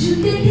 Jesus.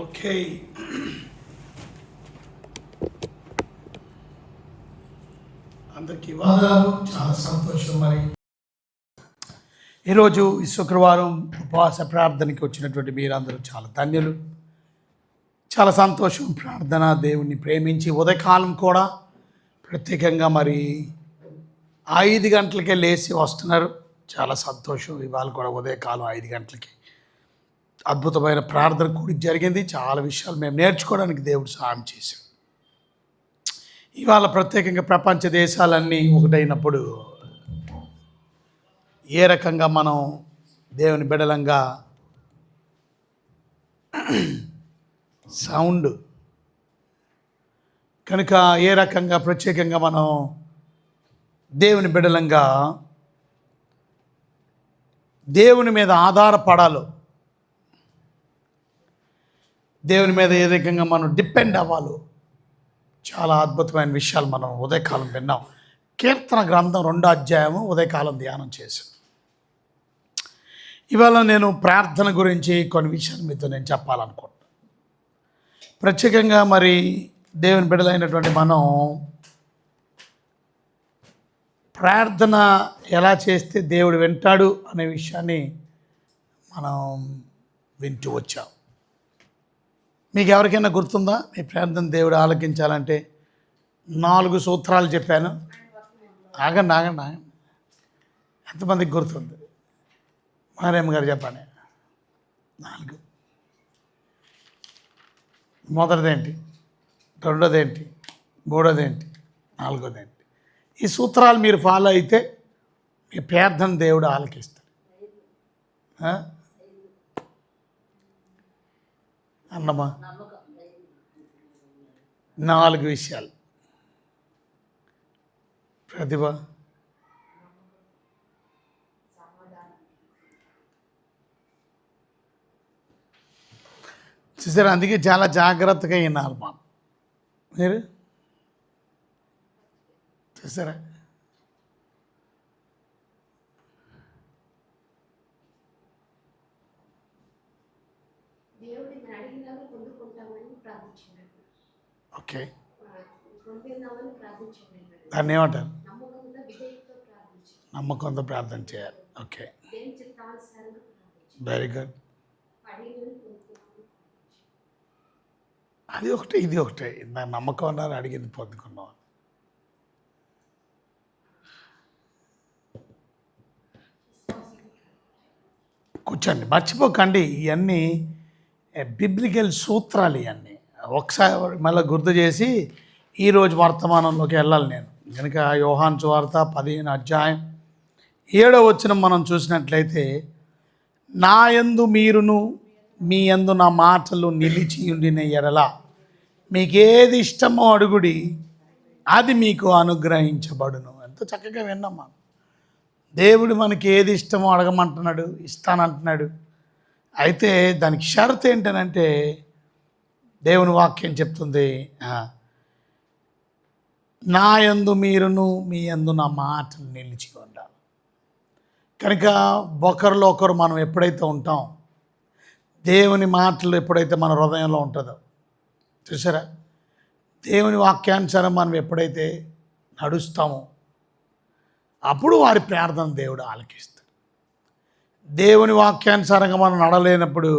Okay. అందరికీ వాదాలు. చాలా సంతోషం. మరి ఈరోజు ఈ శుక్రవారం ఉపవాస ప్రార్థనకి వచ్చినటువంటి మీరందరూ చాలా ధన్యులు. చాలా సంతోషం. ప్రార్థన దేవుణ్ణి ప్రేమించి ఉదయకాలం కూడా ప్రత్యేకంగా మరి 5 గంటలకే లేచి వస్తున్నారు. చాలా సంతోషం. ఇవాళ కూడా ఉదయకాలం 5 గంటలకి అద్భుతమైన ప్రార్థన కూడి జరిగింది. చాలా విషయాలు మేము నేర్చుకోవడానికి దేవుడు సహాయం చేశాడు. ఇవాళ ప్రత్యేకంగా ప్రపంచ దేశాలన్నీ ఒకటైనప్పుడు ఏ రకంగా మనం దేవుని బిడలంగా సౌండ్ కనుక ఏ రకంగా ప్రత్యేకంగా మనం దేవుని బిడలంగా దేవుని మీద ఆధారపడాలో, దేవుని మీద ఏ రకంగా మనం డిపెండ్ అవ్వాలో చాలా అద్భుతమైన విషయాలు మనం ఉదయకాలం విన్నాం. కీర్తన గ్రంథం 2వ అధ్యాయము ఉదయకాలం ధ్యానం చేశాం. ఇవాళ నేను ప్రార్థన గురించి కొన్ని విషయాలు మీతో నేను చెప్పాలనుకుంటున్నాను. ప్రత్యేకంగా మరి దేవుని బిడ్డలైనటువంటి మనం ప్రార్థన ఎలా చేస్తే దేవుడు వింటాడు అనే విషయాన్ని మనం వింటూ వచ్చాం. మీకు ఎవరికైనా గుర్తుందా? మీ ప్రార్థన దేవుడు ఆలకించాలంటే 4 సూత్రాలు చెప్పాను. ఆగండి. ఎంతమందికి గుర్తుంది? మారేమ్మ గారు చెప్పండి. 4. మొదటిదేంటి, రెండోదేంటి, మూడోదేంటి, నాలుగోదేంటి? ఈ సూత్రాలు మీరు ఫాలో అయితే మీ ప్రార్థన దేవుడు ఆలకిస్తాడు. అన్నమా 4 విషయాలు. ప్రతిభ, చూసారా? అందుకే చాలా జాగ్రత్తగా వినాలి మనం. మీరు చూసారా? ఓకే, దాన్ని ఏమంటారు? నమ్మకంతో ప్రార్థన చేయాలి. Okay, very good. అది ఒకటే, ఇది ఒకటే. నా నమ్మకం అన్నారు, అడిగింది పొందుకున్నాం. కూర్చోండి, మర్చిపోకండి. ఇవన్నీ బిబ్లికల్ సూత్రాలు. ఇవన్నీ ఒకసారి మళ్ళీ గుర్తు చేసి ఈరోజు వర్తమానంలోకి వెళ్ళాలి నేను. కనుక యోహాను సువార్త 15వ అధ్యాయం 7వ వచనం మనం చూసినట్లయితే, నా యందు మీరును మీ యందు నా మాటలు నిలిచి ఉండిన ఎడల మీకేది ఇష్టమో అడుగుడి, అది మీకు అనుగ్రహించబడును. ఎంతో చక్కగా విన్నాం మనం. దేవుడు మనకి ఏది ఇష్టమో అడగమంటున్నాడు, ఇస్తానంటున్నాడు. అయితే దానికి షరతు ఏంటనంటే, దేవుని వాక్యం చెప్తుంది, నా యందు మీరును మీ యందు నా మాటలు నిలిచి ఉండాలి. కనుక ఒకరిలో ఒకరు మనం ఎప్పుడైతే ఉంటాం, దేవుని మాటలు ఎప్పుడైతే మన హృదయంలో ఉంటుందో, చూసారా? దేవుని వాక్యానుసారం మనం ఎప్పుడైతే నడుస్తామో అప్పుడు వారి ప్రార్థన దేవుడు ఆలకిస్తాడు. దేవుని వాక్యానుసారంగా మనం నడలేనప్పుడు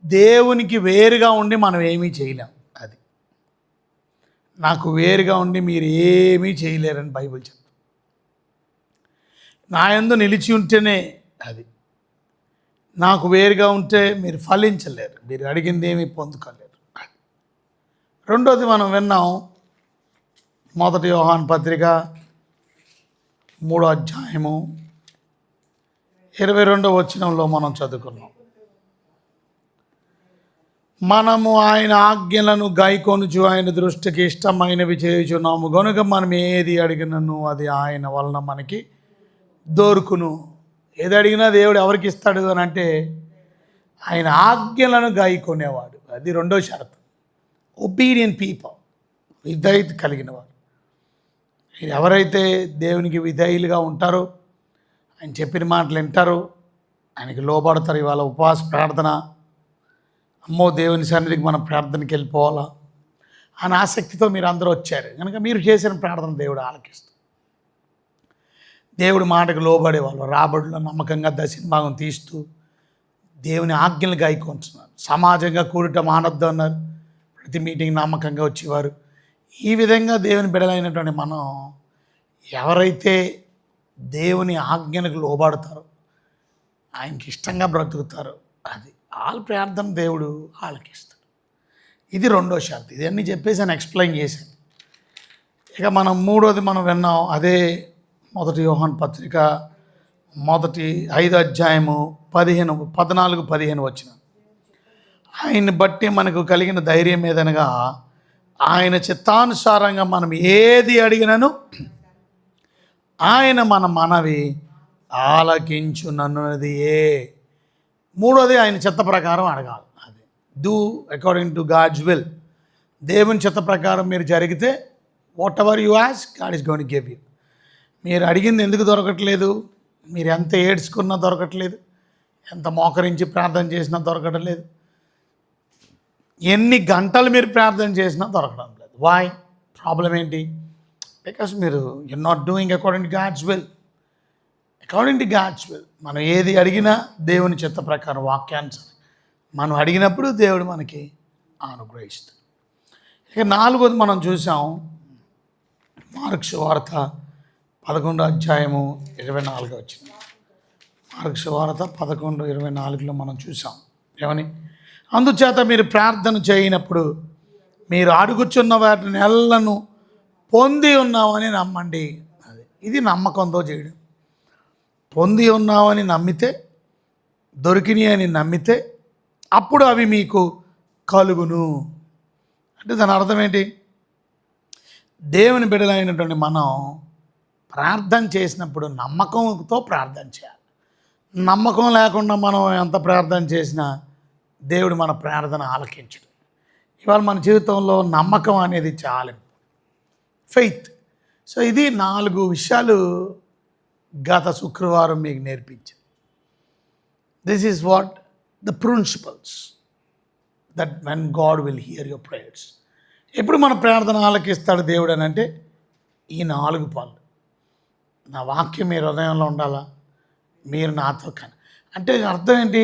దేవునికి వేరుగా ఉండి మనం ఏమీ చేయలేం. అది నాకు వేరుగా ఉండి మీరు ఏమీ చేయలేరని బైబిల్ చెప్తుంది. నా యందు నిలిచి ఉంటేనే అది. నాకు వేరుగా ఉంటే మీరు ఫలించలేరు, మీరు అడిగింది ఏమీ పొందుకోలేరు. రెండోది మనం విన్నాం, 1 యోహాను పత్రిక 3వ అధ్యాయము 22వ వచనంలో మనం చదువుకున్నాం, మనము ఆయన ఆజ్ఞలను గైకొనుచు ఆయన దృష్టికి ఇష్టమైనవి చేయుచున్నాము గనుక మనం ఏది అడిగినను అది ఆయన వలన మనకి దొరుకును. ఏది అడిగినా దేవుడు ఎవరికి ఇస్తాడు అని అంటే, ఆయన ఆజ్ఞలను గైకొనేవాడు. అది 2వ షరతు. ఒబీడియెంట్ పీపుల్, విధేయత కలిగిన వారు. ఎవరైతే దేవునికి విధేయులుగా ఉంటారో, ఆయన చెప్పిన మాటలు వింటారో, ఆయనకి లోబడతారు. ఇవాళ ఉపవాస ప్రార్థన అమ్మో దేవుని సన్నిధికి మనం ప్రార్థనకి వెళ్ళిపోవాలా అని ఆసక్తితో మీరు అందరూ వచ్చారు కనుక మీరు చేసిన ప్రార్థన దేవుడు ఆలకిస్తాడు. దేవుడి మాటకు లోబడేవాళ్ళు రాబడిలో నమ్మకంగా దశమభాగం తీస్తూ దేవుని ఆజ్ఞలు గాయకొంటున్నారు. సమాజంగా కూడట మానొద్దు అన్నారు. ప్రతి మీటింగ్ నమ్మకంగా వచ్చేవారు. ఈ విధంగా దేవుని బిడలైనటువంటి మనం ఎవరైతే దేవుని ఆజ్ఞలకు లోబడతారో, ఆయనకి ఇష్టంగా బ్రతుకుతారో, అది వాళ్ళ ప్రార్థన దేవుడు ఆలకిస్తాడు. ఇది రెండో షరతు. ఇదన్నీ చెప్పేసి నేను ఎక్స్ప్లెయిన్ చేశాను. ఇక మనం మూడోది మనం విన్నాం. అదే 1 యోహాను పత్రిక 5వ అధ్యాయము 14-15 వచ్చిన. ఆయన్ని బట్టి మనకు కలిగిన ధైర్యం ఏదనగా ఆయన చిత్తానుసారంగా మనం ఏది అడిగినను ఆయన మన మనవి ఆలకించునన్నది. మూడోది ఆయన చిత్త ప్రకారం అడగాలి. అది do according to God's will. దేవుని చిత్త ప్రకారం మీరు జరిగితే whatever you ask God is going to give you. మీరు అడిగింది ఎందుకు దొరకట్లేదు? మీరు ఎంత ఏడ్చుకున్నా దొరకట్లేదు, ఎంత మోకరించి ప్రార్థన చేసినా దొరకడం లేదు, ఎన్ని గంటలు మీరు ప్రార్థన చేసినా దొరకడం లేదు. వై? ప్రాబ్లం ఏంటి? బికాస్ మీరు you're not doing according to God's will. According to God's will మనం ఏది అడిగినా దేవుని చిత్త ప్రకారం వాక్యానుసారం మనం అడిగినప్పుడు దేవుడు మనకి అనుగ్రహిస్తాడు. ఇక 4వది మనం చూసాం. మార్కు సువార్త 11వ అధ్యాయము 24 వచ్చింది. మార్కు సువార్త 11:24 మనం చూసాం. ఏమని? అందుచేత మీరు ప్రార్థన చేయనప్పుడు మీరు అడుగుచున్న వాటిని ఎల్లను పొంది ఉన్నామని నమ్మండి. ఇది నమ్మకంతో చేయడం. పొంది ఉన్నామని నమ్మితే, దొరికినాయి అని నమ్మితే అప్పుడు అవి మీకు కలుగును. అంటే దాని అర్థం ఏంటి? దేవుని బిడ్డలైనటువంటి మనం ప్రార్థన చేసినప్పుడు నమ్మకంతో ప్రార్థన చేయాలి. నమ్మకం లేకుండా మనం ఎంత ప్రార్థన చేసినా దేవుడు మన ప్రార్థన ఆలకించడు. ఇవాళ మన జీవితంలో నమ్మకం అనేది చాలా ఫెయిత్. సో ఇది 4 విషయాలు గత శుక్రవారం మీకు నేర్పించింది. This is what the principles that when God will hear your prayers. ఎప్పుడు మన ప్రార్థన ఆలకిస్తాడు దేవుడు అని అంటే ఈ 4 పాలు. నా వాక్యం మీ హృదయంలో ఉండాలా, మీరు నాతో అంటే అర్థం ఏంటి?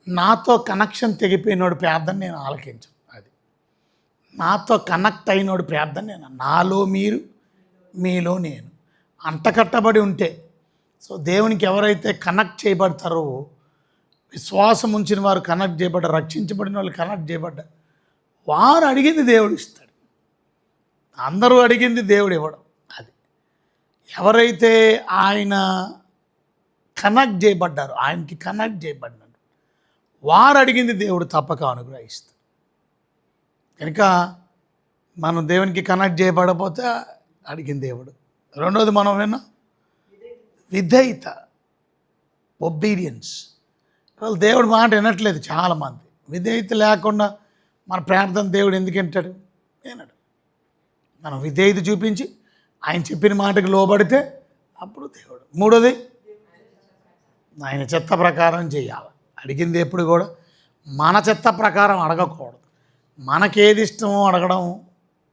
నాతో కనెక్షన్ తెగిపోయినోడు ప్రార్థన నేను ఆలకించను. అది నాతో కనెక్ట్ అయినోడు ప్రార్థన నేను, నాలో మీరు మీలో నేను అంటకట్టబడి ఉంటే. సో దేవునికి ఎవరైతే కనెక్ట్ చేయబడతారో, విశ్వాసం ఉంచిన వారు కనెక్ట్ చేయబడ్డారు, రక్షించబడిన వాళ్ళు కనెక్ట్ చేయబడ్డారు, వారు అడిగింది దేవుడు ఇస్తాడు. అందరూ అడిగింది దేవుడు ఇవ్వడం. అది ఎవరైతే ఆయన కనెక్ట్ చేయబడ్డారు, ఆయనకి కనెక్ట్ చేయబడినాడు, వారు అడిగింది దేవుడు తప్పక అనుగ్రహిస్తాడు. కనుక మనం దేవునికి కనెక్ట్ చేయబడకపోతే అడిగింది దేవుడు. రెండోది మనం విన్నా విధేయత, ఒబీడియన్స్. వాళ్ళు దేవుడి మాట వినట్లేదు చాలామంది. విధేయత లేకుండా మన ప్రార్థన దేవుడు ఎందుకు వింటాడు? వినడు. మనం విధేయత చూపించి ఆయన చెప్పిన మాటకు లోబడితే అప్పుడు దేవుడు. మూడోది ఆయన చిత్త ప్రకారం చేయాలి. అడిగింది ఎప్పుడు కూడా మన చిత్త ప్రకారం అడగకూడదు. మనకేది ఇష్టమో అడగడం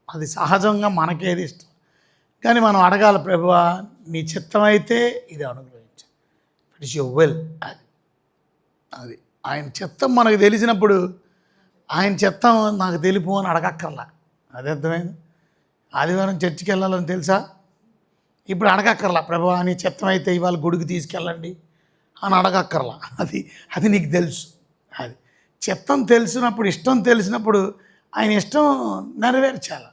అది సహజంగా మనకేది ఇష్టం. కానీ మనం అడగాలి, ప్రభువా నీ చిత్తం అయితే ఇది అనుగ్రహించు, ఇట్ ఇస్ యువర్ విల్. అది ఆయన చిత్తం మనకు తెలిసినప్పుడు ఆయన చిత్తం నాకు తెలుపు అని అడగక్కర్లా. అది అర్థమైంది. ఆదివారం చర్చికి వెళ్ళాలని తెలుసా? ఇప్పుడు అడగక్కర్లా, ప్రభువా నీ చిత్తం అయితే ఇవాళ గుడికి తీసుకెళ్ళండి అని అడగక్కర్లా. అది నీకు తెలుసు. అది చిత్తం తెలిసినప్పుడు, ఇష్టం తెలిసినప్పుడు ఆయన ఇష్టం నెరవేర్చాలి,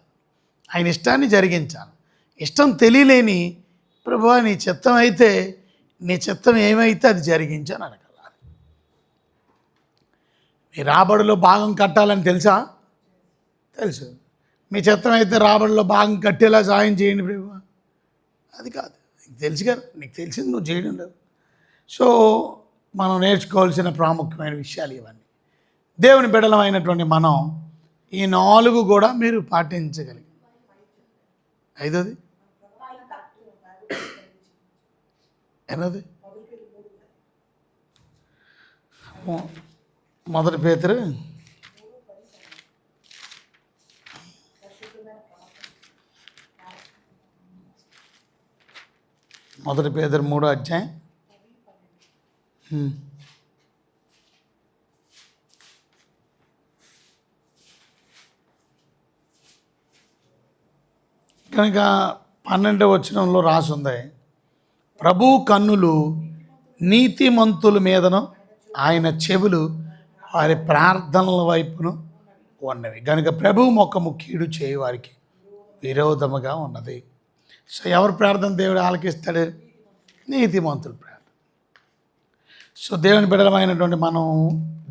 ఆయన ఇష్టాన్ని జరిగించాలి. ఇష్టం తెలియలేని ప్రభువా నీ చిత్తం అయితే, నీ చిత్తం ఏమైతే అది జరిగించని అడగాలి. మీ రాబడిలో భాగం కట్టాలని తెలుసా? తెలుసు. మీ చిత్తం అయితే రాబడిలో భాగం కట్టేలా సాయం చేయండి ప్రభువా. అది కాదు, నీకు తెలుసు కదా, నీకు తెలిసింది నువ్వు చేయడం లేదు. సో మనం నేర్చుకోవాల్సిన ప్రాముఖ్యమైన విషయాలు ఇవన్నీ. దేవుని బిడ్డలమైనటువంటి మనం ఈ 4 కూడా మీరు పాటించగలిగి. 5వది ఎన్నది? 1 పేతురు మొదటి పేతురు 3వ అధ్యాయం. కనుక 12వ వచనంలో రాసుంది, ప్రభు కన్నులు నీతిమంతుల మీదను ఆయన చెవులు వారి ప్రార్థనల వైపును ఉన్నవి. కనుక ప్రభు ముఖము కీడు చేయి వారికి విరోధముగా ఉన్నది. సో ఎవరి ప్రార్థన దేవుడు ఆలకిస్తాడు? నీతిమంతుల ప్రార్థన. సో దేవుని బిడ్డలమైనటువంటి మనం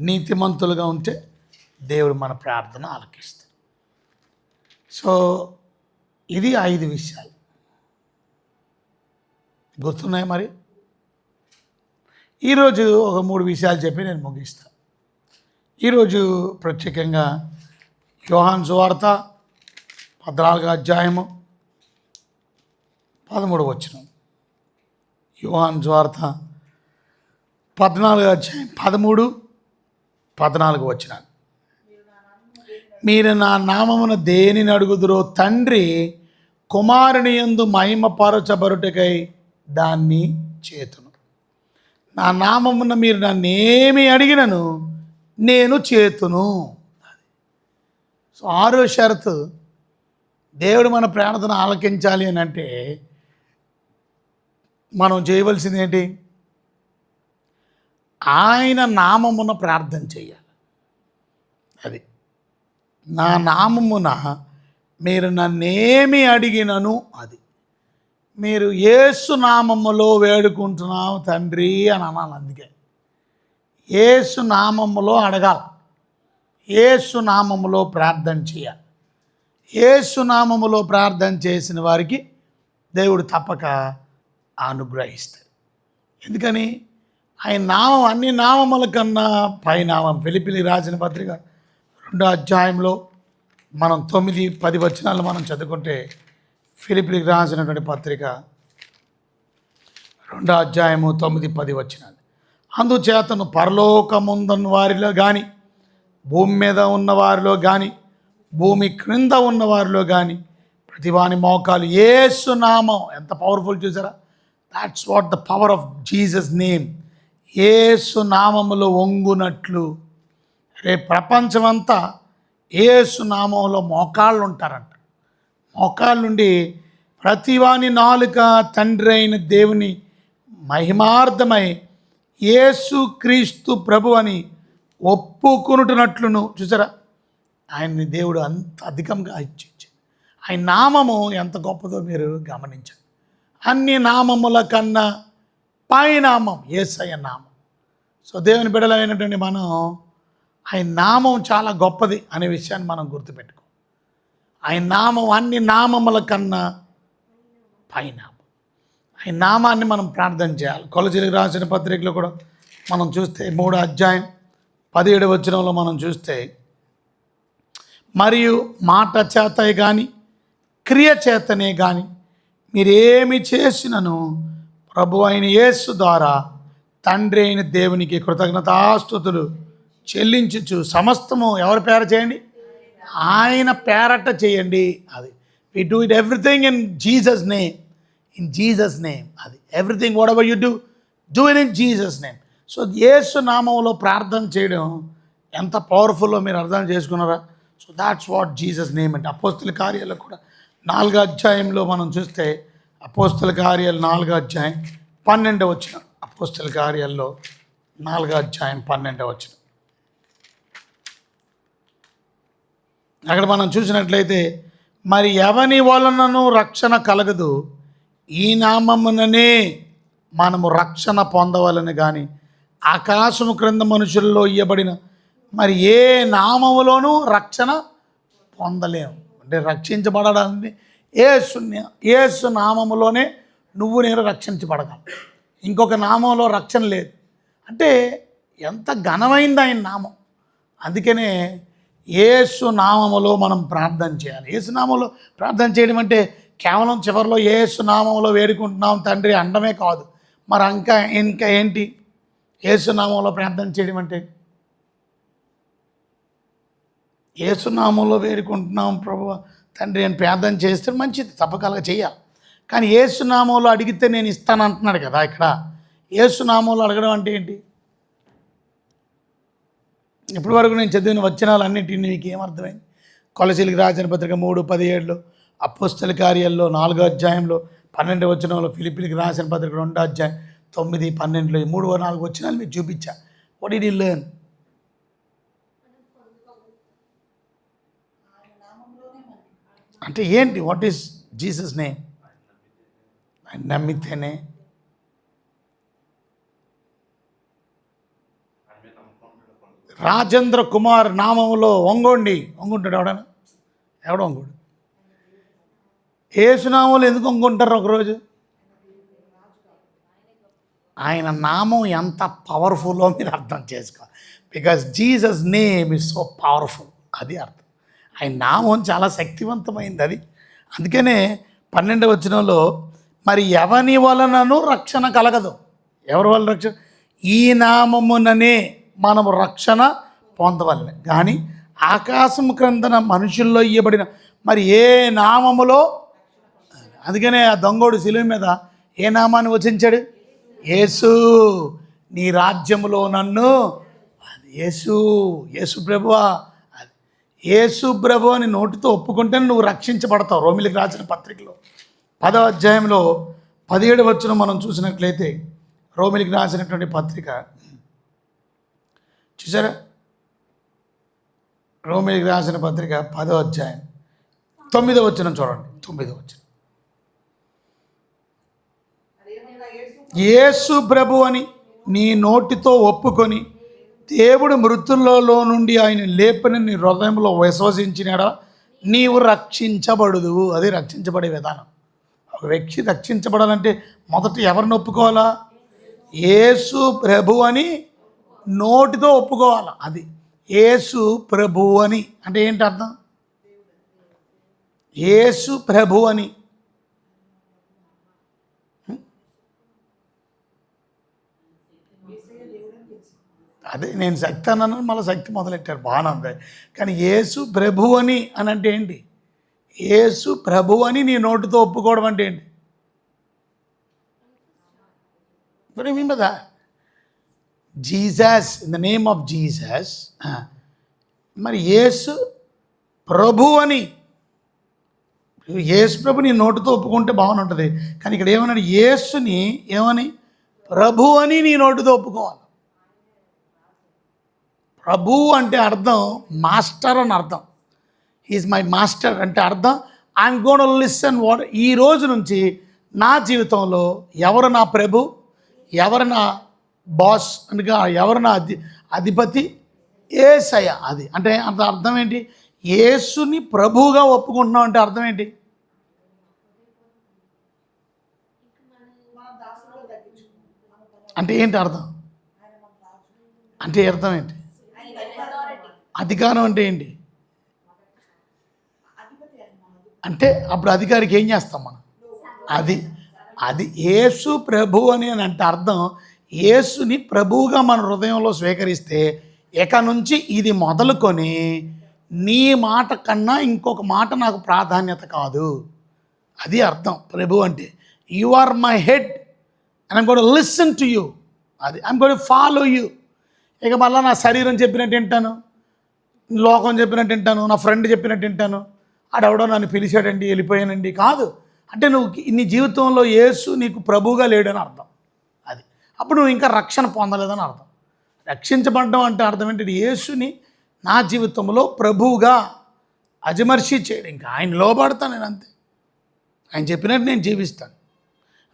నీతిమంతులుగా ఉంటే దేవుడు మన ప్రార్థన ఆలకిస్తాడు. సో ఇది 5 విషయాలు గుర్తున్నాయి. మరి ఈరోజు ఒక 3 విషయాలు చెప్పి నేను ముగిస్తాను. ఈరోజు ప్రత్యేకంగా యోహాను సువార్త 14వ అధ్యాయము 13వ వచనం. యోహాను సువార్త 14వ అధ్యాయం 13, 14 వచనాలు. మీరు నా నామమున దేనిని అడుగుదురో తండ్రి కుమారుని యందు మహిమపరచబరుటకై దాన్ని చేతును. నా నామమున మీరు నన్నేమి అడిగినను నేను చేతును. సో 6వ షరతు, దేవుడు మన ప్రార్థన ఆలకించాలి అని అంటే మనం చేయవలసింది ఏంటి? ఆయన నామమున ప్రార్థన చేయాలి. అది నా నామమున మీరు నన్నేమి అడిగినను అది. మీరు యేసు నామములో వేడుకుంటున్నాము తండ్రి అని అనాలి. అందుకే యేసు నామములో అడగాలి, యేసు నామములో ప్రార్థన చేయాలి. యేసు నామములో ప్రార్థన చేసిన వారికి దేవుడు తప్పక అనుగ్రహిస్తాడు. ఎందుకని? ఆయన నామం అన్ని నామముల కన్నా పైనామం. ఫిలిప్పీయులకు రాసిన పత్రిక 2వ అధ్యాయంలో మనం 9, 10 వచనాలు మనం చదువుకుంటే, ఫిలిప్పీయులకు రాసినటువంటి పత్రిక 2వ అధ్యాయము 9, 10 వచనాలు. అందుచేతను పరలోకముందున్న వారిలో కానీ, భూమి మీద ఉన్న వారిలో కానీ, భూమి క్రింద ఉన్న వారిలో కానీ ప్రతివాని మోకాలు యేసు నామం. ఎంత పవర్ఫుల్ చూసారా? That's what the power of Jesus name. యేసు నామములో వంగునట్లు. రేపు ప్రపంచమంతా యేసు నామంలో మోకాళ్ళు ఉంటారంట. మోకాళ్ళుండి ప్రతివాని నాలుక తండ్రి అయిన దేవుని మహిమార్థమై యేసు క్రీస్తు ప్రభు అని ఒప్పుకొనుటనట్లును. చూసారా? ఆయన్ని దేవుడు అంత అధికంగా ఇచ్చింది. ఆయన నామము ఎంత గొప్పదో మీరు గమనించండి. అన్ని నామముల కన్నా పైనామం యేసయ్య నామం. సో దేవుని బిడ్డలైనటువంటి మనం ఆయన నామం చాలా గొప్పది అనే విషయాన్ని మనం గుర్తుపెట్టుకో. ఆయన నామం అన్ని నామముల కన్నా పైనామం. ఆయన నామాన్ని మనం ప్రార్థన చేయాలి. కొలసీలకు రాసిన పత్రికలో కూడా మనం చూస్తే 3వ అధ్యాయం 17వ వచనంలో మనం చూస్తే, మరియు మాట చేతే కానీ క్రియ చేతనే కానీ మీరేమి చేసినను ప్రభు అయిన యేసు ద్వారా తండ్రి అయిన దేవునికి కృతజ్ఞతాస్తుతులు చెల్లించుచు సమస్తము ఎవరి పేర చేయండి? ఆయన పేరట చేయండి. అది we do it everything in Jesus name. In Jesus name. అది everything whatever you do it in Jesus name. So యేసు నామంలో ప్రార్థన చేయడం ఎంత పవర్ఫుల్లో మీరు అర్థం చేసుకున్నారా? So that's what Jesus name అంటే. అపోస్తుల కార్యాలు కూడా 4వ అధ్యాయంలో మనం చూస్తే, అపోస్తుల కార్యాలు 4వ అధ్యాయం 12వ వచనం. అపోస్తుల కార్యాల్లో 4వ అధ్యాయం 12వ వచనం. అక్కడ మనం చూసినట్లయితే, మరి ఎవని వలనను రక్షణ కలగదు, ఈ నామముననే మనము రక్షణ పొందవలని కానీ ఆకాశము క్రింద మనుషుల్లో ఇవ్వబడిన మరి ఏ నామములోనూ రక్షణ పొందలేము. అంటే రక్షించబడడాన్ని యేసు నామములోనే నువ్వు నేను రక్షించబడగలం. ఇంకొక నామంలో రక్షణ లేదు. అంటే ఎంత ఘనమైంది ఆయన నామం. అందుకనే యేసు నామములో మనం ప్రార్థన చేయాలి. యేసు నామంలో ప్రార్థన చేయడం అంటే కేవలం చివరిలో యేసు నామంలో వేడుకుంటున్నాం తండ్రి అండమే కాదు. మరి ఇంకా ఏంటి యేసు నామంలో ప్రార్థన చేయడం అంటే? యేసు నామంలో వేడుకుంటున్నాం ప్రభు తండ్రి అని ప్రార్థన చేస్తే మంచిది, తప్పకలుగా చేయాలి. కానీ యేసునామంలో అడిగితే నేను ఇస్తాను అంటున్నాడు కదా. ఇక్కడ యేసునామంలో అడగడం అంటే ఏంటి? ఇప్పటి వరకు నేను చదివిన వచనాలన్నింటినీ నీకు ఏమర్థమైంది? కొలసీలకు రాసిన పత్రిక 3:17, అపోస్తల కార్యాల్లో 4వ అధ్యాయంలో 12వ వచనంలో, ఫిలిప్పీలకు రాసిన పత్రిక 2వ అధ్యాయం 9, 12 ఈ 3-4 వచనాలు మీకు చూపించా. What did you learn? అంటే ఏంటి? What is Jesus name? ఆయన నమ్మితేనే. రాజేంద్ర కుమార్ నామంలో వంగుంటాడు ఎవడన్నా? ఎవడో వంగుడు. యేసునామంలో ఎందుకు వంగుంటారు ఒకరోజు? ఆయన నామం ఎంత పవర్ఫుల్లో మీరు అర్థం చేసుకోవాలి. Because Jesus name is so powerful. అది అర్థం. ఆయన నామం చాలా శక్తివంతమైంది. అది అందుకనే 12వ వచనంలో మరి ఎవని వలనను రక్షణ కలగదు. ఎవరి వలన రక్షణ? ఈ నామముననే మనము రక్షణ పొందవలె కానీ ఆకాశము క్రిందన మనుషుల్లో ఇవ్వబడిన మరి ఏ నామములో. అందుకనే ఆ దొంగోడు శిలువ మీద ఏ నామాన్ని వచించాడు? యేసు. నీ రాజ్యములో నన్ను, యేసు ప్రభువా, యేసు ప్రభు అని నోటితో ఒప్పుకుంటే నువ్వు రక్షించబడతావు. రోమిలికి రాసిన పత్రికలో 10వ అధ్యాయంలో 17వ వచనం మనం చూసినట్లయితే, రోమిలికి రాసినటువంటి పత్రిక చూసారా? రోమిలికి రాసిన పత్రిక 10వ అధ్యాయం 9వ వచనం చూడండి. 9వ వచనం, యేసు ప్రభు అని నీ నోటితో ఒప్పుకొని దేవుడు మృతులలో నుండి ఆయన లేపని నీ హృదయంలో విశ్వసించినాడా నీవు రక్షించబడదు. అది రక్షించబడే విధానం. ఒక వ్యక్తి రక్షించబడాలంటే మొదట ఎవరిని ఒప్పుకోవాలా? యేసు ప్రభు అని నోటితో ఒప్పుకోవాలి. అది యేసు ప్రభు అని అంటే ఏంటి అర్థం? యేసు ప్రభు అని. అదే నేను శక్తి అన్నాను, మళ్ళీ శక్తి మొదలెట్టారు. బాగానే ఉంది. కానీ యేసు ప్రభు అని అంటే ఏంటి? యేసు ప్రభు అని నీ నోటితో ఒప్పుకోవడం అంటే ఏంటి? మీద Jesus, in the name of Jesus. మరి యేసు ప్రభు అని, యేసు ప్రభు నీ నోటితో ఒప్పుకుంటే బాగానే ఉంటుంది. కానీ ఇక్కడ ఏమన్నాడు? యేసుని ఏమని? ప్రభు అని నీ నోటితో ఒప్పుకోవాలి. ప్రభు అంటే అర్థం మాస్టర్ అని అర్థం. ఈజ్ మై మాస్టర్ అంటే అర్థం ఐఎమ్ గోన్ లిసన్ వాట్. ఈ రోజు నుంచి నా జీవితంలో ఎవరు నా ప్రభు, ఎవరు నా బాస్ అనగా ఎవరు నా అధిపతి? యేసయ్య. అది అంటే అంత అర్థం ఏంటి? యేసుని ప్రభువుగా ఒప్పుకుంటున్నాం అంటే అర్థం ఏంటి? అంటే ఏంటి అర్థం? అంటే అర్థం ఏంటి? అధికారం అంటే ఏంటి? అంటే అప్పుడు అధికారికి ఏం చేస్తాం మనం? అది యేసు ప్రభు అని అంటే అర్థం యేసుని ప్రభువుగా మన హృదయంలో స్వీకరిస్తే ఇక నుంచి ఇది మొదలుకొని నీ మాట కన్నా ఇంకొక మాట నాకు ప్రాధాన్యత కాదు. అది అర్థం ప్రభు అంటే. You are my head and I'm going to listen to you. అది I'm going to follow you. ఇక మళ్ళీ నా శరీరం చెప్పినట్టు వింటాను, లోకం చెప్పినట్టు వింటాను, నా ఫ్రెండ్ చెప్పినట్టు వింటాను, ఆడెవడో నన్ను పిలిచాడండి వెళ్ళిపోయానండి కాదు. అంటే నువ్వు నీ జీవితంలో యేసు నీకు ప్రభువుగా లేడని అర్థం. అది అప్పుడు నువ్వు ఇంకా రక్షణ పొందలేదని అర్థం. రక్షించబడడం అంటే అర్థం ఏంటి? యేసుని నా జీవితంలో ప్రభువుగా అజమర్షి చేయడం. ఇంకా ఆయన లోబడతాను నేను, అంతే. ఆయన చెప్పినట్టు నేను జీవిస్తాను.